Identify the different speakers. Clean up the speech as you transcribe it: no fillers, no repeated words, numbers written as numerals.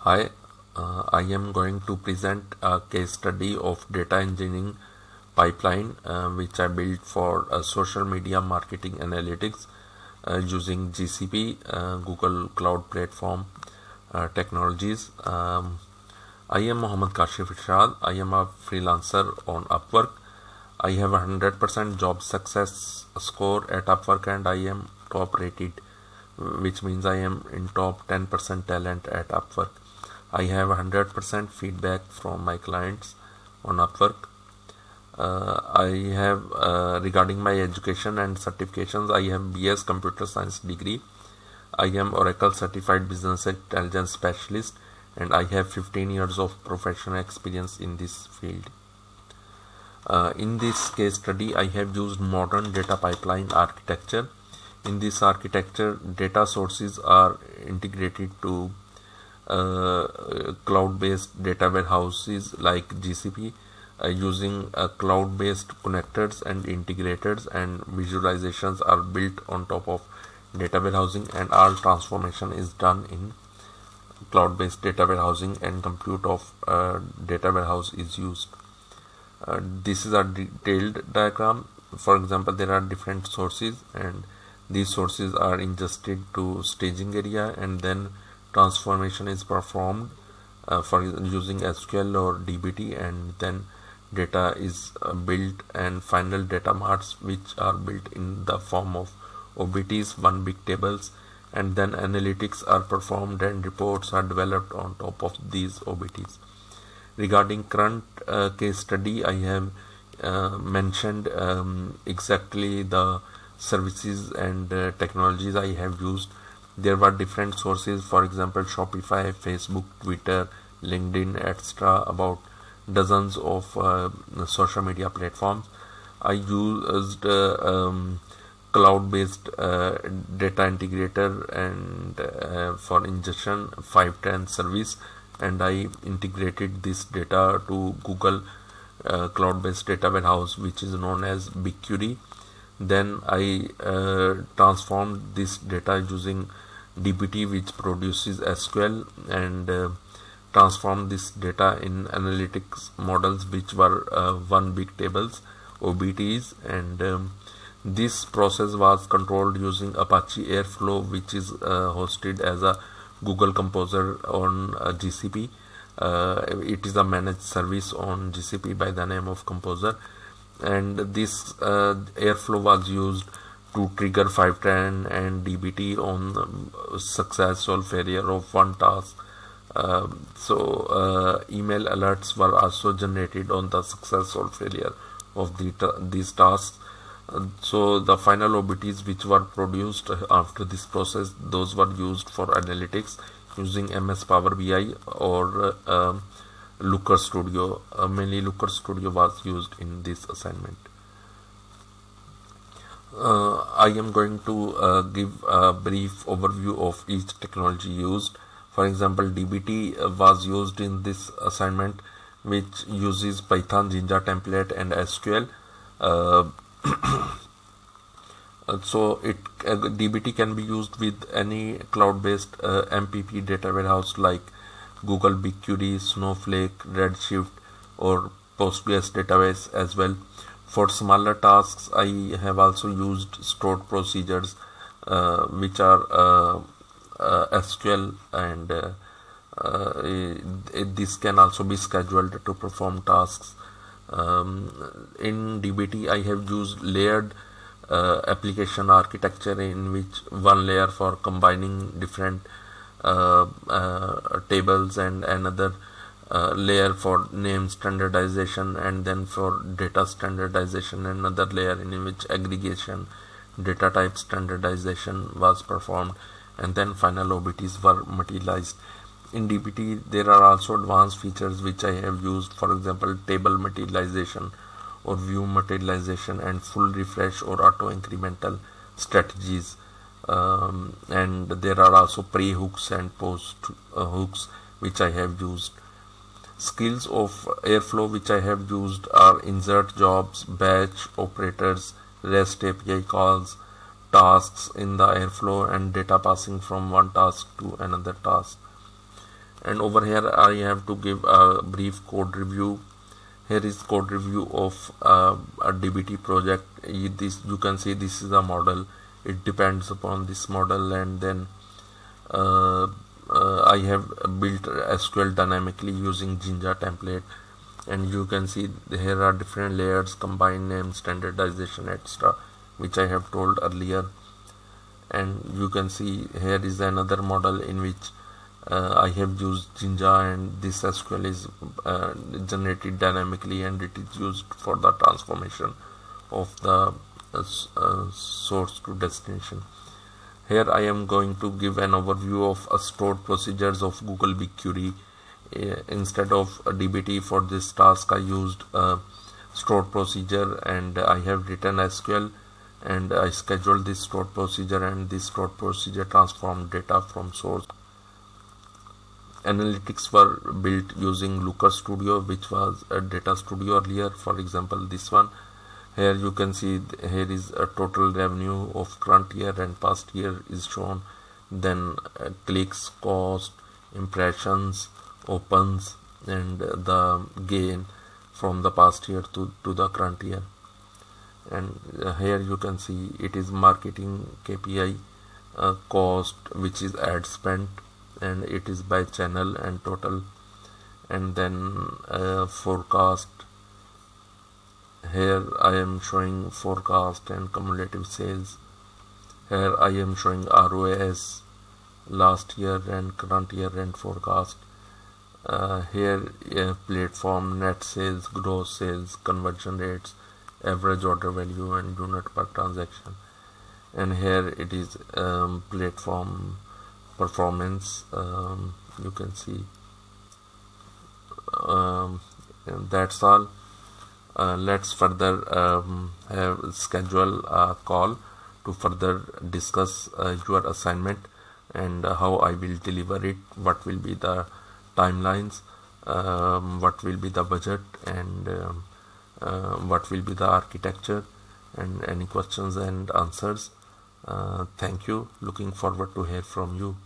Speaker 1: Hi, I am going to present a case study of data engineering pipeline which I built for social media marketing analytics using GCP, Google Cloud Platform technologies. I am Mohammad Kashif Irshad. I am a freelancer on Upwork. I have a 100% job success score at Upwork and I am top rated, which means I am in top 10% talent at Upwork. I have 100% feedback from my clients on Upwork. I have regarding my education and certifications, I have BS Computer Science degree. I am Oracle Certified Business Intelligence Specialist and I have 15 years of professional experience in this field. In this case study, I have used modern data pipeline architecture. In this architecture, data sources are integrated to cloud-based data warehouses like GCP using cloud-based connectors and integrators, and visualizations are built on top of data warehousing, and all transformation is done in cloud-based data warehousing, and compute of data warehouse is used. This is a detailed diagram. For example, there are different sources and these sources are ingested to staging area, and then transformation is performed for using SQL or DBT, and then data is built, and final data marts which are built in the form of OBTs, one big tables, and then analytics are performed and reports are developed on top of these OBTs. Regarding current case study, I have mentioned exactly the services and technologies I have used. There were different sources, for example Shopify, Facebook, Twitter, LinkedIn, etc. About dozens of social media platforms. I used cloud-based data integrator and for ingestion 510 service, and I integrated this data to Google cloud-based data warehouse, which is known as BigQuery. Then I transformed this data using DBT, which produces SQL, and transformed this data in analytics models, which were one big tables, OBTs, and this process was controlled using Apache Airflow, which is hosted as a Google Composer on GCP. It is a managed service on GCP by the name of Composer, and this Airflow was used to trigger 510 and DBT on successful failure of one task. Email alerts were also generated on the successful failure of these tasks. So the final OBTs which were produced after this process, those were used for analytics using MS Power BI or Looker Studio. Mainly Looker Studio was used in this assignment. I am going to give a brief overview of each technology used. For example, DBT was used in this assignment, which uses Python, Jinja template and SQL. So DBT can be used with any cloud-based MPP data warehouse like Google BigQuery, Snowflake, Redshift, or Postgres database as well. For smaller tasks, I have also used stored procedures, which are SQL, and this can also be scheduled to perform tasks. In DBT, I have used layered application architecture, in which one layer for combining different tables and another layer for name standardization, and then for data standardization another layer in which aggregation, data type standardization was performed, and then final OBTs were materialized. In DBT, there are also advanced features which I have used, for example table materialization or view materialization and full refresh or auto incremental strategies, and there are also pre-hooks and post hooks which I have used. Skills of Airflow which I have used are insert jobs, batch operators, REST API calls, tasks in the Airflow, and data passing from one task to another task. And over here I have to give a brief code review. Here is code review of a DBT project. This you can see, this is a model. It depends upon this model, and then I have built SQL dynamically using Jinja template, and you can see here are different layers, combined name, standardization, etc., which I have told earlier. And you can see here is another model in which I have used Jinja, and this SQL is generated dynamically, and it is used for the transformation of the source to destination. Here I am going to give an overview of stored procedures of Google BigQuery. Instead of DBT for this task, I used stored procedure, and I have written SQL, and I scheduled this stored procedure, and this stored procedure transformed data from source. Analytics were built using Looker Studio, which was a data studio earlier. For example, this one. Here you can see here is a total revenue of current year and past year is shown. Then clicks, cost, impressions, opens, and the gain from the past year to the current year. And here you can see it is marketing KPI, cost, which is ad spent, and it is by channel and total. And then forecast. Here I am showing forecast and cumulative sales. Here I am showing ROAS, last year and current year and forecast. Here platform, net sales, gross sales, conversion rates, average order value, and unit per transaction. And here it is platform performance. You can see that's all. Let's further schedule a call to further discuss your assignment and how I will deliver it, what will be the timelines, what will be the budget, and what will be the architecture, and any questions and answers. Thank you. Looking forward to hear from you.